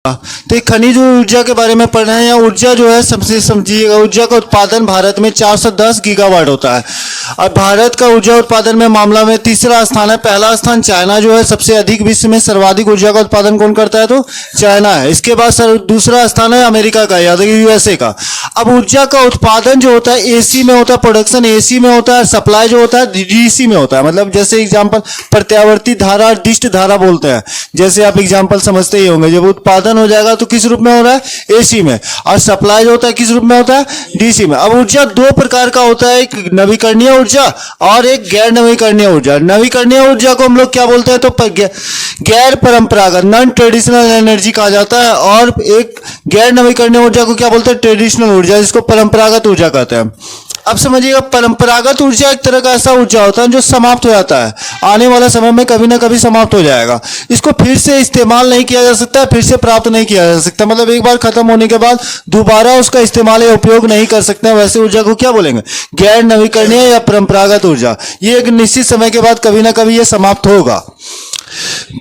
तो एक खनिज ऊर्जा के बारे में पढ़ रहे हैं। या ऊर्जा जो है सबसे समझिएगा, ऊर्जा का उत्पादन भारत में 410 गीगावाट होता है। और भारत का ऊर्जा उत्पादन में मामला में तीसरा स्थान है। पहला स्थान चाइना जो है, सबसे अधिक विश्व में सर्वाधिक ऊर्जा का उत्पादन कौन करता है? तो चाइना है। इसके बाद दूसरा स्थान है अमेरिका का, याद रखिए यूएसए का। अब ऊर्जा का उत्पादन जो होता है एसी में होता है, प्रोडक्शन एसी में होता है, सप्लाई जो होता है डीसी में होता है। मतलब जैसे एग्जाम्पल प्रत्यावर्ती धारा और दिष्ट धारा बोलते हैं, जैसे आप एग्जाम्पल समझते ही होंगे। जब उत्पादन हो जाएगा तो किस रूप में हो रहा है? एसी में। और सप्लाई जो होता है किस रूप में होता है? डीसी में। अब ऊर्जा दो प्रकार का होता है, एक नवीकरणीय ऊर्जा और एक गैर नवीकरणीय ऊर्जा। नवीकरणीय ऊर्जा को हम लोग क्या बोलते हैं? तो गैर परंपरागत, नॉन ट्रेडिशनल एनर्जी कहा जाता है। और एक गैर नवीकरणीय ऊर्जा को क्या बोलते हैं? ट्रेडिशनल ऊर्जा, जिसको परंपरागत ऊर्जा कहते हैं। अब समझिएगा, परंपरागत ऊर्जा एक तरह का ऐसा ऊर्जा होता है जो समाप्त हो जाता है, आने वाला समय में कभी ना कभी समाप्त हो जाएगा। इसको फिर से इस्तेमाल नहीं किया जा सकता, फिर से प्राप्त नहीं किया जा सकता। मतलब एक बार खत्म होने के बाद दोबारा उसका इस्तेमाल या उपयोग नहीं कर सकते। वैसे ऊर्जा को क्या बोलेंगे? गैर नवीकरणीय या परंपरागत ऊर्जा। ये एक निश्चित समय के बाद कभी ना कभी ये समाप्त होगा।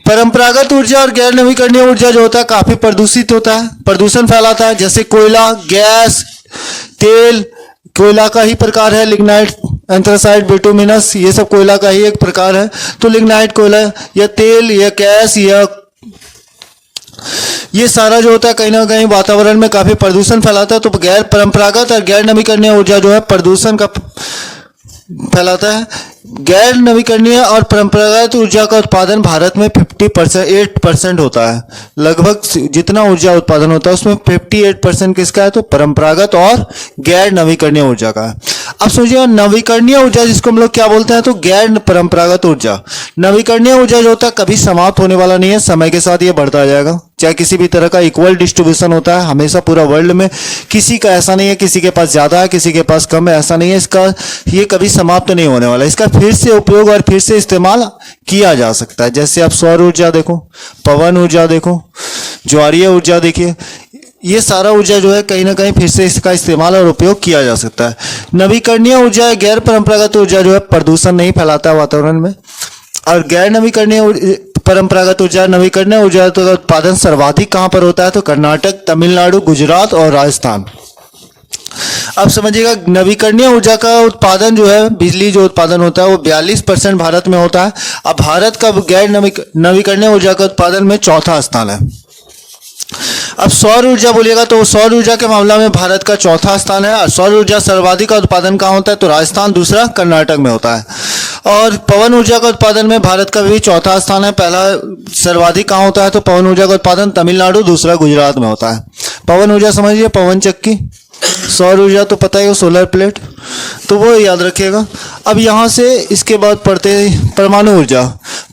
परंपरागत ऊर्जा और गैर नवीकरणीय ऊर्जा जो होता है काफी प्रदूषित होता है, प्रदूषण फैलाता है। जैसे कोयला, गैस, तेल, कोयला का ही प्रकार है। लिग्नाइट, एंथ्रासाइट, बिटुमिनस, ये सब कोयला का ही एक प्रकार है। तो लिग्नाइट कोयला या तेल या गैस या ये सारा जो होता है कहीं ना कहीं वातावरण में काफी प्रदूषण फैलाता है। तो गैर परंपरागत और गैर नवीकरणीय ऊर्जा जो है प्रदूषण का फैलाता है। गैर नवीकरणीय और परंपरागत ऊर्जा का उत्पादन भारत में 58% होता है। लगभग जितना ऊर्जा उत्पादन होता है उसमें 58% किसका है? तो परंपरागत और गैर नवीकरणीय ऊर्जा का है। अब सोचिए, नवीकरणीय ऊर्जा जिसको हम लोग क्या बोलते हैं? तो गैर परंपरागत ऊर्जा। नवीकरणीय ऊर्जा जो होता है कभी समाप्त होने वाला नहीं है, समय के साथ ये बढ़ता जाएगा। चाहे किसी भी तरह का इक्वल डिस्ट्रीब्यूशन होता है हमेशा पूरा वर्ल्ड में, किसी का ऐसा नहीं है किसी के पास ज्यादा है किसी के पास कम है, ऐसा नहीं है। इसका ये कभी समाप्त नहीं होने वाला। इसका फिर से उपयोग और फिर से इस्तेमाल किया जा सकता है। जैसे आप सौर ऊर्जा देखो, पवन ऊर्जा देखो, ज्वारीय ऊर्जा देखिए, ये सारा ऊर्जा जो है कहीं ना कहीं फिर से इसका इस्तेमाल और उपयोग किया जा सकता है। नवीकरणीय ऊर्जा, गैर परंपरागत ऊर्जा जो है प्रदूषण नहीं फैलाता है वातावरण में। और गैर नवीकरणीय परंपरागत ऊर्जा, नवीकरणीय ऊर्जा का उत्पादन सर्वाधिक कहां पर होता है? तो कर्नाटक, तमिलनाडु, गुजरात और राजस्थान। अब समझिएगा, नवीकरणीय ऊर्जा का उत्पादन जो है, बिजली जो उत्पादन होता है वो 42% भारत में होता है। अब भारत का गैर नवीकरणीय ऊर्जा का उत्पादन में चौथा स्थान है। अब सौर ऊर्जा बोलिएगा तो सौर ऊर्जा के मामला में भारत का चौथा स्थान है। और सौर ऊर्जा सर्वाधिक का उत्पादन कहाँ होता है? तो राजस्थान, दूसरा कर्नाटक में होता है। और पवन ऊर्जा का उत्पादन में भारत का भी चौथा स्थान है। पहला सर्वाधिक कहाँ होता है? तो पवन ऊर्जा का उत्पादन तमिलनाडु, दूसरा गुजरात में होता है। पवन ऊर्जा समझिए, पवन चक्की। सौर ऊर्जा तो पता ही हो, सोलर प्लेट, तो वो याद रखिएगा। अब यहाँ से इसके बाद पढ़ते हैं परमाणु ऊर्जा।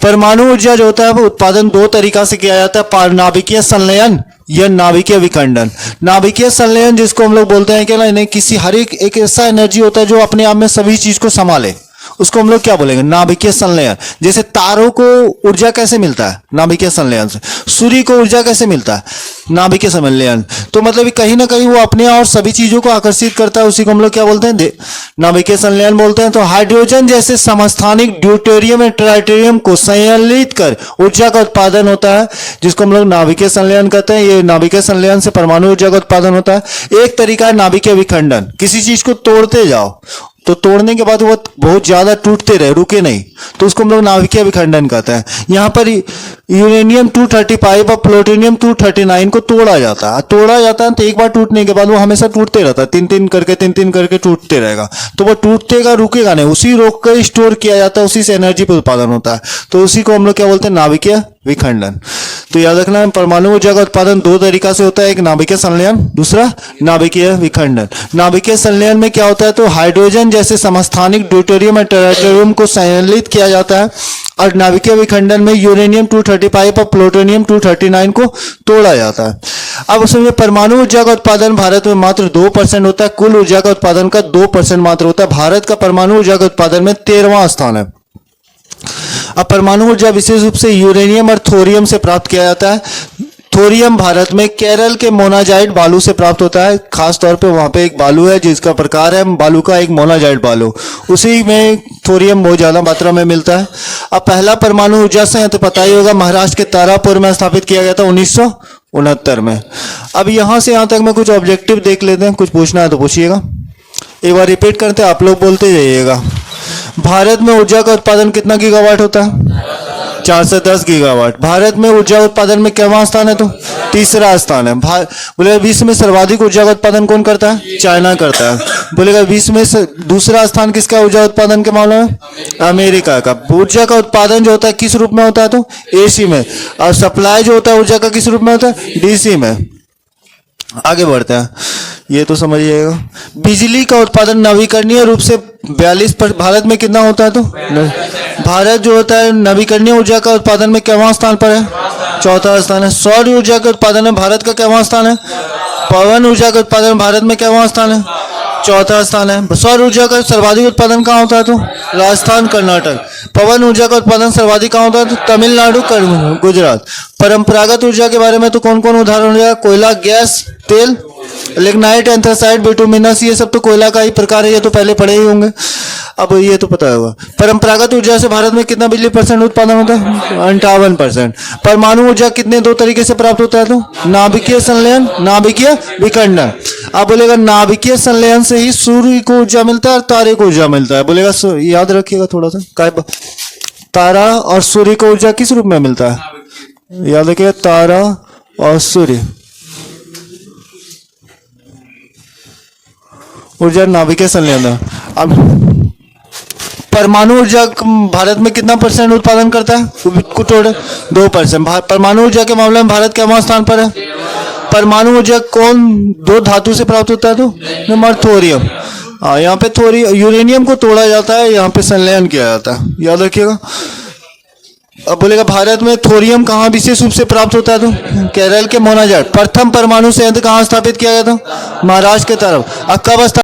परमाणु ऊर्जा जो होता है वो उत्पादन दो तरीका से किया जाता है, नाभिकीय संलयन या नाभिकीय विखंडन। नाभिकीय संलयन जिसको हम लोग बोलते हैं कि ना, किसी हर एक ऐसा एनर्जी होता है जो अपने आप में सभी चीज को संभाले, उसको हम लोग क्या बोलेंगे? नाभिकीय संलयन। जैसे तारों को ऊर्जा कैसे मिलता है? नाभिकीय संलयन से। सूर्य को ऊर्जा कैसे मिलता है? नाभिकीय संलयन। तो मतलब कहीं ना कहीं वो अपने और सभी चीजों को आकर्षित करता है, उसी को हम लोग क्या बोलते हैं? नाभिकीय संलयन बोलते हैं। तो हाइड्रोजन जैसे समस्थानिक ड्यूटेरियम एंड ट्राइटेरियम को संलयित कर ऊर्जा का उत्पादन होता है, जिसको हम लोग नाभिकीय संलयन कहते हैं। ये नाभिकीय संलयन से परमाणु ऊर्जा का उत्पादन होता है। एक तरीका है नाभिकीय विखंडन। किसी चीज को तोड़ते जाओ तो तोड़ने के बाद वो बहुत ज्यादा टूटते रहे, रुके नहीं, तो उसको हम लोग नाभिकीय विखंडन कहते हैं। यहाँ पर यूरेनियम 235 और प्लूटोनियम 239 को तोड़ा जाता है। तो एक बार टूटने के बाद वो हमेशा टूटते रहता है, तीन तीन करके टूटते रहेगा। तो वो टूटेगा, रुकेगा नहीं, उसी रोक कर स्टोर किया जाता है, उसी से एनर्जी पर उत्पादन होता है। तो उसी को हम लोग क्या बोलते हैं? नाभिकीय विखंडन। तो याद रखना, परमाणु ऊर्जा का उत्पादन दो तरीका से होता है, एक नाभिकीय संलयन, दूसरा नाभिकीय विखंडन। नाभिकीय संलयन में क्या होता है? तो हाइड्रोजन जैसे समस्थानिक ड्यूटेरियम और ट्राइटेरियम को संलयित किया जाता है। और नाभिकीय विखंडन में यूरेनियम 235 और प्लूटोनियम 239 को तोड़ा जाता है। अब उसमें परमाणु ऊर्जा का उत्पादन भारत में मात्र 2% होता है। कुल ऊर्जा का उत्पादन का 2% मात्र होता है। भारत का परमाणु ऊर्जा का उत्पादन में 13वां स्थान है। अब परमाणु ऊर्जा विशेष रूप से यूरेनियम और थोरियम से प्राप्त किया जाता है। थोरियम भारत में केरल के मोनाजाइट बालू से प्राप्त होता है। खास तौर पे वहां पे एक बालू है जिसका प्रकार है बालू का एक मोनाजाइट बालू, उसी में थोरियम बहुत ज्यादा मात्रा में मिलता है। अब पहला परमाणु ऊर्जा संयंत्र पता ही होगा, महाराष्ट्र के तारापुर में स्थापित किया गया था 69 में। अब यहाँ से यहाँ तक में कुछ ऑब्जेक्टिव देख लेते हैं, कुछ पूछना है तो पूछिएगा। एक बार रिपीट करते हैं, आप लोग बोलते जाइएगा। भारत में ऊर्जा का उत्पादन कितना गीगावाट होता है? 410 गीगावाट। भारत में ऊर्जा उत्पादन में कितवां स्थान है? तो तीसरा स्थान है। बोलेगा विश्व में सर्वाधिक ऊर्जा का उत्पादन कौन करता है? चाइना करता है। बोलेगा विश्व में दूसरा स्थान किसका है ऊर्जा उत्पादन के मामले में? अमेरिका का। ऊर्जा का उत्पादन जो होता है किस रूप में होता है? तो एसी में। और सप्लाई जो होता है ऊर्जा का किस रूप में होता है? डीसी में। आगे बढ़ते हैं, ये तो समझिएगा। बिजली का उत्पादन नवीकरणीय रूप से 42 भारत में कितना होता है? तो भारत जो होता है नवीकरणीय ऊर्जा का उत्पादन में कितवां स्थान पर है? चौथा स्थान है। सौर ऊर्जा के उत्पादन में भारत का कितवां स्थान है? पवन ऊर्जा के उत्पादन में भारत में कितवां स्थान है? चौथा स्थान है। सौर ऊर्जा का सर्वाधिक उत्पादन कहाँ होता है? तो राजस्थान कर्नाटक। पवन ऊर्जा का उत्पादन सर्वाधिक कहाँ होता है? तो तमिलनाडु गुजरात। परंपरागत ऊर्जा के बारे में तो कौन कौन उदाहरण है? कोयला, गैस, तेल, लिग्नाइट, एंथ्रासाइट, बिटुमिनस, ये सब तो कोयला का ही प्रकार है, ये तो पहले पढ़े ही होंगे। अब ये तो पता होगा। परंपरागत ऊर्जा से भारत में कितना बिजली % उत्पादन होता है? 58%। परमाणु ऊर्जा कितने दो तरीके से प्राप्त होता है? तो नाभिकीय संलयन, नाभिकीय विखंडन। आप बोलेगा नाभिकीय संलयन से ही सूर्य को ऊर्जा मिलता है और तारे को ऊर्जा मिलता है। बोलेगा याद रखिएगा थोड़ा सा, तारा और सूर्य को ऊर्जा किस रूप में मिलता है? याद रखिएगा, तारा और सूर्य ऊर्जा नाभिकीय संलयन। अब परमाणु ऊर्जा भारत में कितना % उत्पादन करता है? 2%। परमाणु ऊर्जा के मामले में भारत कितवां स्थान पर है? परमाणु ऊर्जा कौन दो धातु से प्राप्त होता है? तो नंबर थोरियम। यहाँ पे यूरेनियम को तोड़ा जाता है, यहाँ पे संलयन किया जाता है, याद रखिएगा। अब बोलेगा भारत में थोरियम कहाँ विशेष रूप से प्राप्त होता है? तो केरल के मोनाजाट। प्रथम परमाणु संयंत्र कहाँ स्थापित किया गया था? महाराष्ट्र के तरफ। अब कब